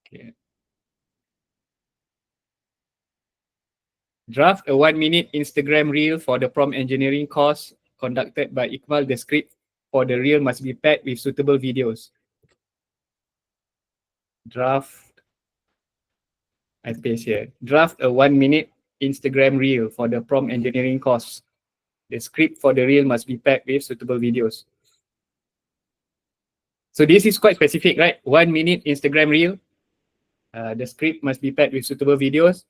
Okay. Draft a 1-minute Instagram reel for the prompt engineering course conducted by Ikmal. The script for the reel must be paired with suitable videos. Draft, I paste here. Draft a 1-minute Instagram reel for the prompt engineering course. The script for the reel must be paired with suitable videos. So this is quite specific, right? 1-minute Instagram reel. The script must be paired with suitable videos.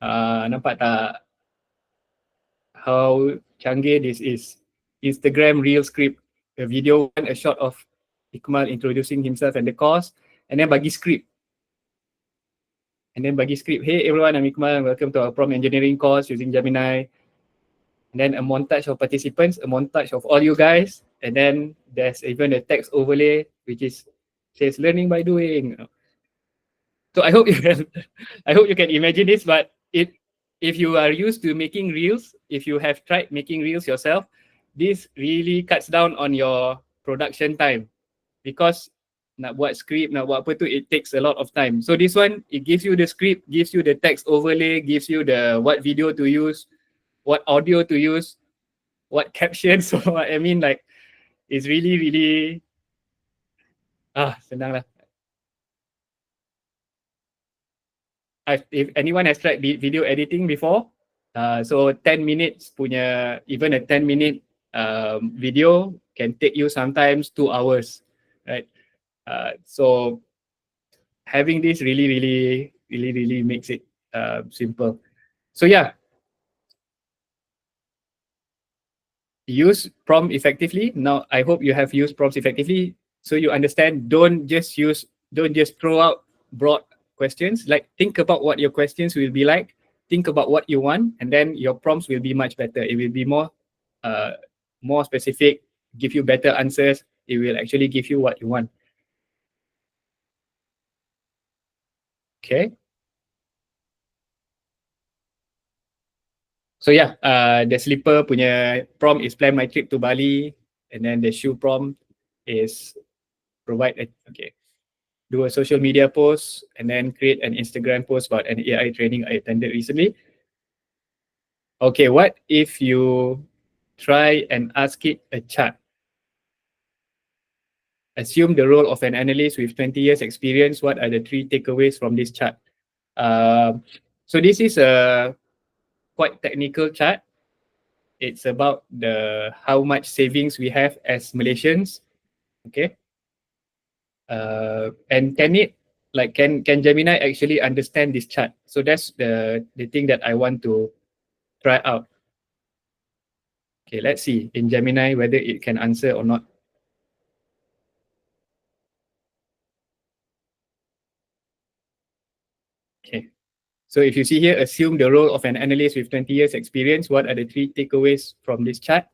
Nampak tak how canggih this is? Instagram reel script. A video, a shot of Ikmal introducing himself and the course, and then bagi script. Hey everyone, I'm Ikmal. Welcome to our prompt engineering course using Gemini. And then a montage of participants, a montage of all you guys, and then there's even a text overlay which says learning by doing. So I hope you can imagine this, but if you are used to making reels, if you have tried making reels yourself, this really cuts down on your production time, because nak buat script, nak buat apa tu, it takes a lot of time. So this one, it gives you the script, gives you the text overlay, gives you the what video to use, what audio to use, what captions. So I mean, like, it's really senang lah. If anyone has tried video editing before, So 10 minutes punya, even a 10-minute video can take you sometimes 2 hours, right? So having this really makes it simple. So yeah, use prompt effectively. Now, I hope you have used prompts effectively so you understand. Don't just throw out broad questions. Like, think about what your questions will be like. Think about what you want, and then your prompts will be much better. It will be more specific, give you better answers. It will actually give you what you want. Okay. So yeah, the slipper punya prompt is plan my trip to Bali, and then the shoe prompt is do a social media post, and then create an Instagram post about an AI training I attended recently. Okay, what if you try and ask it a chat? Assume the role of an analyst with 20 years experience. What are the 3 takeaways from this chat? So this is a quite technical chart. It's about how much savings we have as Malaysians. Okay. And can Gemini actually understand this chart? So that's the thing that I want to try out. Okay, let's see in Gemini whether it can answer or not. Okay. So if you see here, assume the role of an analyst with 20 years experience. What are the 3 takeaways from this chart?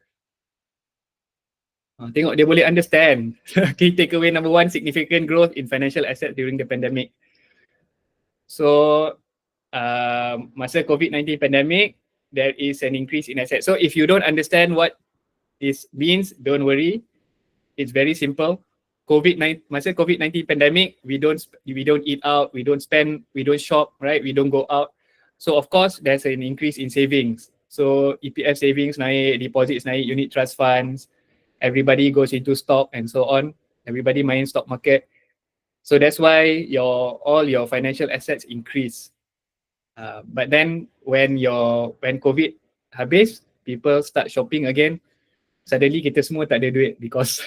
Tengok dia boleh understand. Key takeaway number 1, significant growth in financial assets during the pandemic. So masa COVID-19 pandemic, there is an increase in assets. So if you don't understand what this means, don't worry. It's very simple. Masa COVID-19 pandemic, we don't eat out, we don't spend, we don't shop, right? We don't go out. So of course, there's an increase in savings. So EPF savings naik, deposits naik, unit trust funds, everybody goes into stock and so on. Everybody main stock market. So that's why all your financial assets increase. But then when COVID habis, people start shopping again. Suddenly kita semua tak ada duit because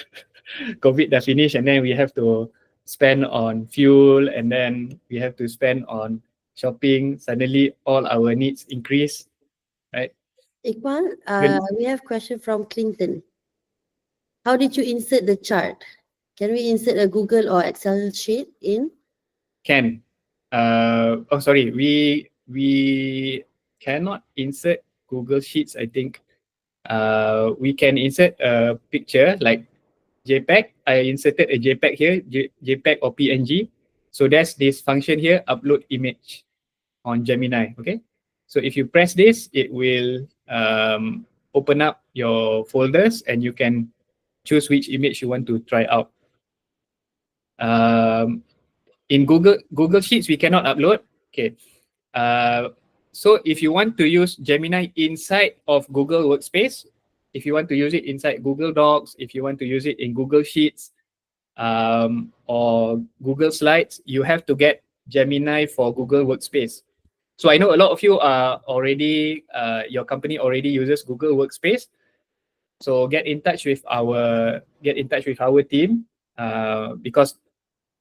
COVID dah finish, and then we have to spend on fuel, and then we have to spend on shopping. Suddenly all our needs increase, right? Ikmal, we have question from Clinton. How did you insert the chart? Can we insert a Google or Excel sheet in? Can. Sorry, we cannot insert Google Sheets, I think. We can insert a picture like JPEG. I inserted a JPEG here, JPEG or PNG. So there's this function here, upload image on Gemini, okay? So if you press this, it will open up your folders and you can choose which image you want to try out. In Google Sheets, we cannot upload. Okay. So if you want to use Gemini inside of Google Workspace, if you want to use it inside Google Docs, if you want to use it in Google Sheets or Google Slides, you have to get Gemini for Google Workspace. So I know a lot of you are already, your company already uses Google Workspace. So get in touch with our team because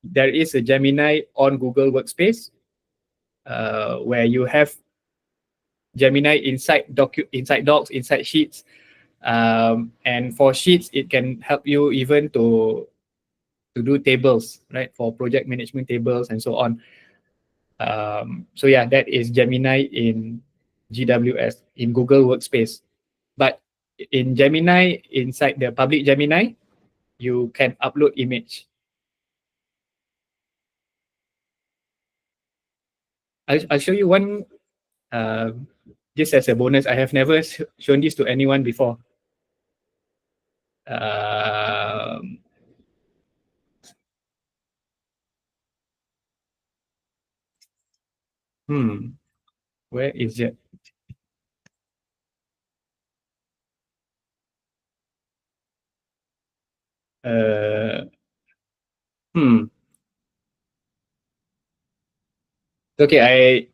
there is a Gemini on Google Workspace where you have Gemini inside Docs, inside Sheets, and for Sheets it can help you even to do tables, right? For project management tables and so on. So yeah, that is Gemini in GWS in Google Workspace. But in Gemini, inside the public Gemini, you can upload image. I'll show you one just as a bonus. I have never shown this to anyone before. Where is it? Okay,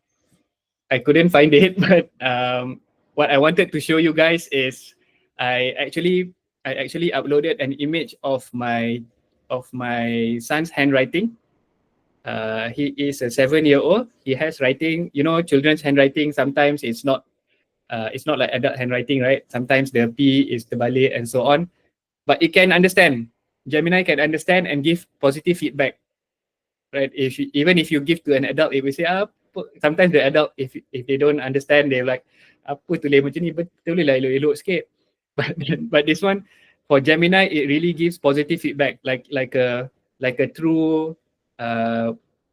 I couldn't find it, but what I wanted to show you guys is I actually uploaded an image of my son's handwriting. He is a 7-year-old. He has writing, children's handwriting. Sometimes it's not like adult handwriting, right? Sometimes the P is terbalik and so on. But it can understand. Gemini can understand and give positive feedback, right? Even if you give to an adult, it will say, sometimes the adult, if they don't understand, they're like, apa tulis macam ni, betul lah elok-elok sikit. But this one, for Gemini, it really gives positive feedback, like a true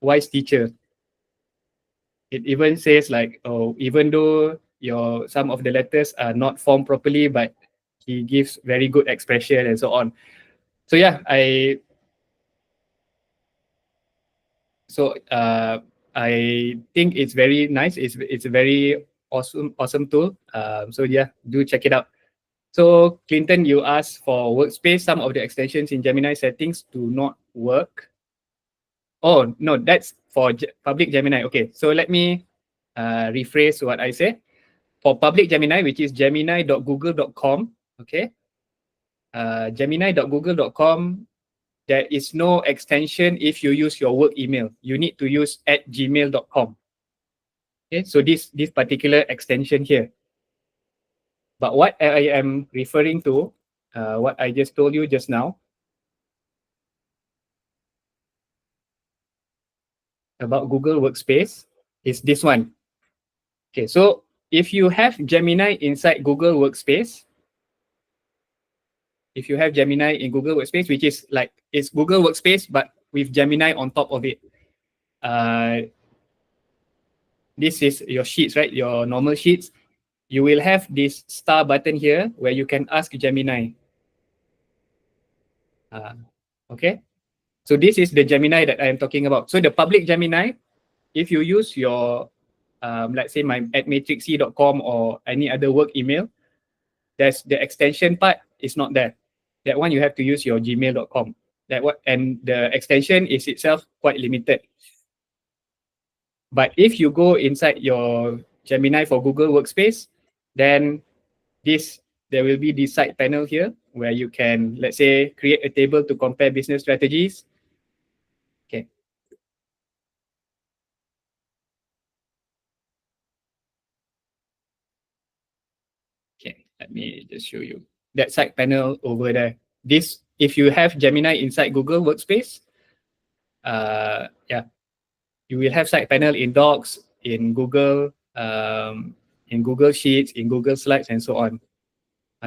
wise teacher. It even says like, oh, even though some of the letters are not formed properly, but he gives very good expression and so on. So yeah, I think it's very nice. It's a very awesome tool. So yeah, do check it out. So Clinton, you asked for Workspace. Some of the extensions in Gemini settings do not work. Oh no, that's for public Gemini. Okay, so let me rephrase what I said. For public Gemini, which is gemini.google.com, okay, gemini.google.com, there is no extension if you use your work email. You need to use @gmail.com. Okay, so this particular extension here. But what I am referring to, what I just told you just now, about Google Workspace, is this one. Okay, so if you have Gemini inside Google Workspace, if you have Gemini in Google Workspace, which is like, it's Google Workspace, but with Gemini on top of it. This is your sheets, right? Your normal sheets. You will have this star button here where you can ask Gemini. Okay. So this is the Gemini that I am talking about. So the public Gemini, if you use your, let's say my @matrixc.com or any other work email, there's the extension part is not there. That one you have to use your gmail.com. And the extension is itself quite limited. But if you go inside your Gemini for Google Workspace, then there will be this side panel here where you can, let's say, create a table to compare business strategies. Okay. Okay, let me just show you that side panel over there. This, if you have Gemini inside Google Workspace, yeah, you will have side panel in Docs, in Google Sheets, in Google Slides, and so on.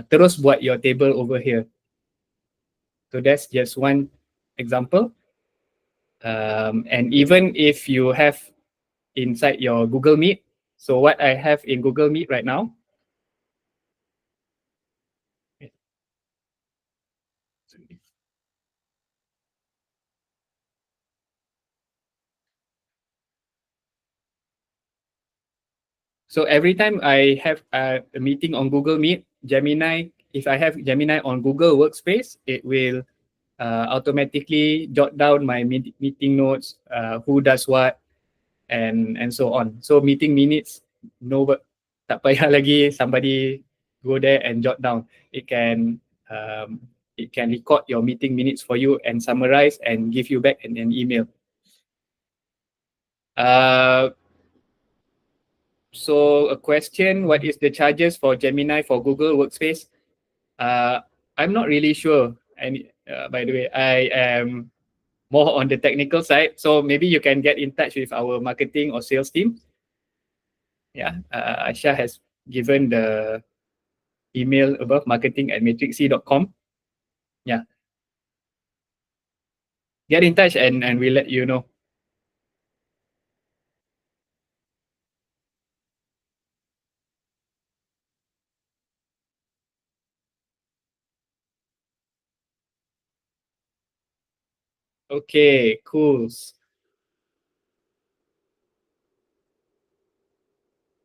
Terus buat your table over here. So that's just one example. And even if you have inside your Google Meet, so what I have in Google Meet right now, so every time I have a meeting on Google Meet, Gemini, if I have Gemini on Google Workspace, it will automatically jot down my meeting notes, who does what, and so on. So meeting minutes, tak payah lagi somebody go there and jot down. It can record your meeting minutes for you and summarize and give you back in an email. So a question, what is the charges for Gemini for Google Workspace? I'm not really sure. And by the way, I am more on the technical side. So maybe you can get in touch with our marketing or sales team. Yeah, Aisha has given the email above, marketing@matrixc.com. Yeah. Get in touch and we'll let you know. Okay, cool.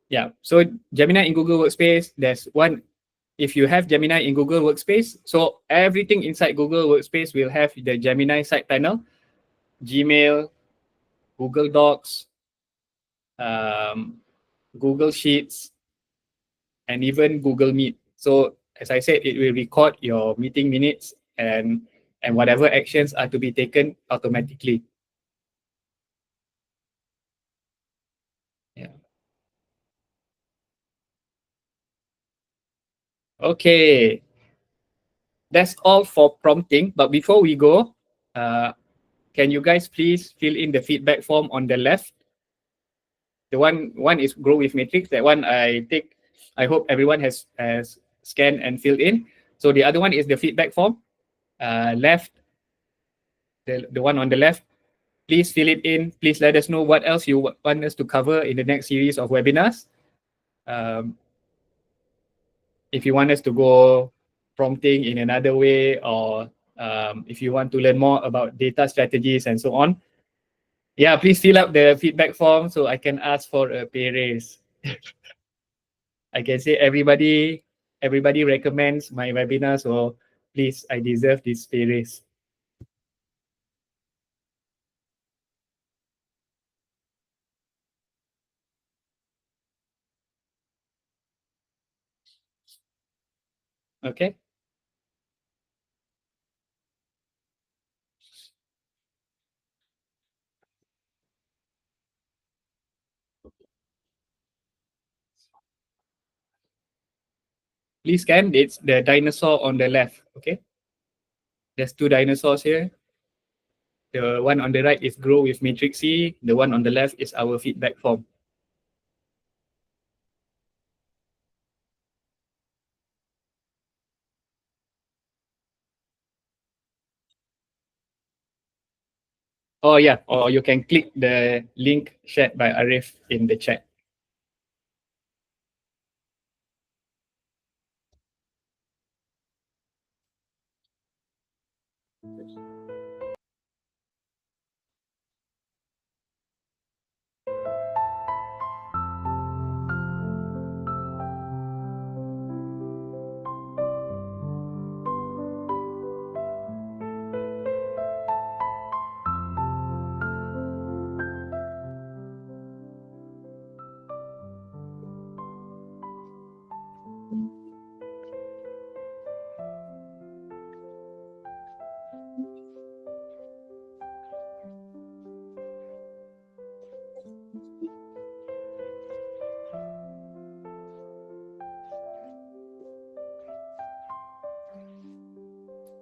Yeah, so Gemini in Google Workspace, there's one, if you have Gemini in Google Workspace, so everything inside Google Workspace will have the Gemini side panel, Gmail, Google Docs, Google Sheets, and even Google Meet. So as I said, it will record your meeting minutes and whatever actions are to be taken automatically. Yeah. Okay. That's all for prompting. But before we go, can you guys please fill in the feedback form on the left? The one is grow with matrix. That one I hope everyone has scanned and filled in. So the other one is the feedback form. Left, the one on the left. Please fill it in. Please let us know what else you want us to cover in the next series of webinars. If you want us to go prompting in another way, or if you want to learn more about data strategies and so on, yeah, please fill up the feedback form so I can ask for a pay raise. I can say everybody recommends my webinar, so please, I deserve this pay raise. Okay. Please scan. It's the dinosaur on the left. Okay. There's two dinosaurs here. The one on the right is grow with MatrixC. The one on the left is our feedback form. Oh yeah, or you can click the link shared by Arif in the chat.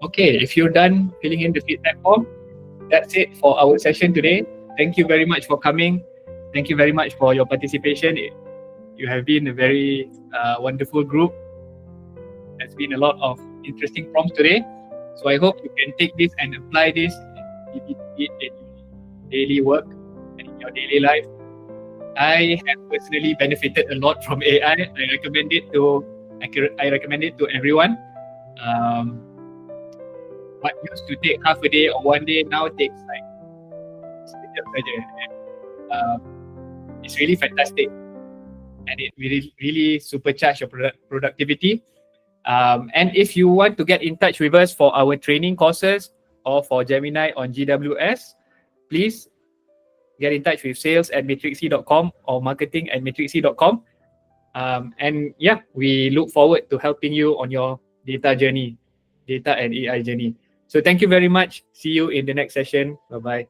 Okay, if you're done filling in the feedback form, that's it for our session today. Thank you very much for coming. Thank you very much for your participation. You have been a very wonderful group. There's been a lot of interesting prompts today. So I hope you can take this and apply this in your daily work and in your daily life. I have personally benefited a lot from AI. I recommend it to everyone. What used to take half a day or one day now takes like sekejap saja. It's really fantastic, and it really supercharge your productivity. And if you want to get in touch with us for our training courses or for Gemini on GWS, please get in touch with sales@matrixc.com or marketing@matrixc.com. And yeah, we look forward to helping you on your data and AI journey. So thank you very much. See you in the next session. Bye-bye.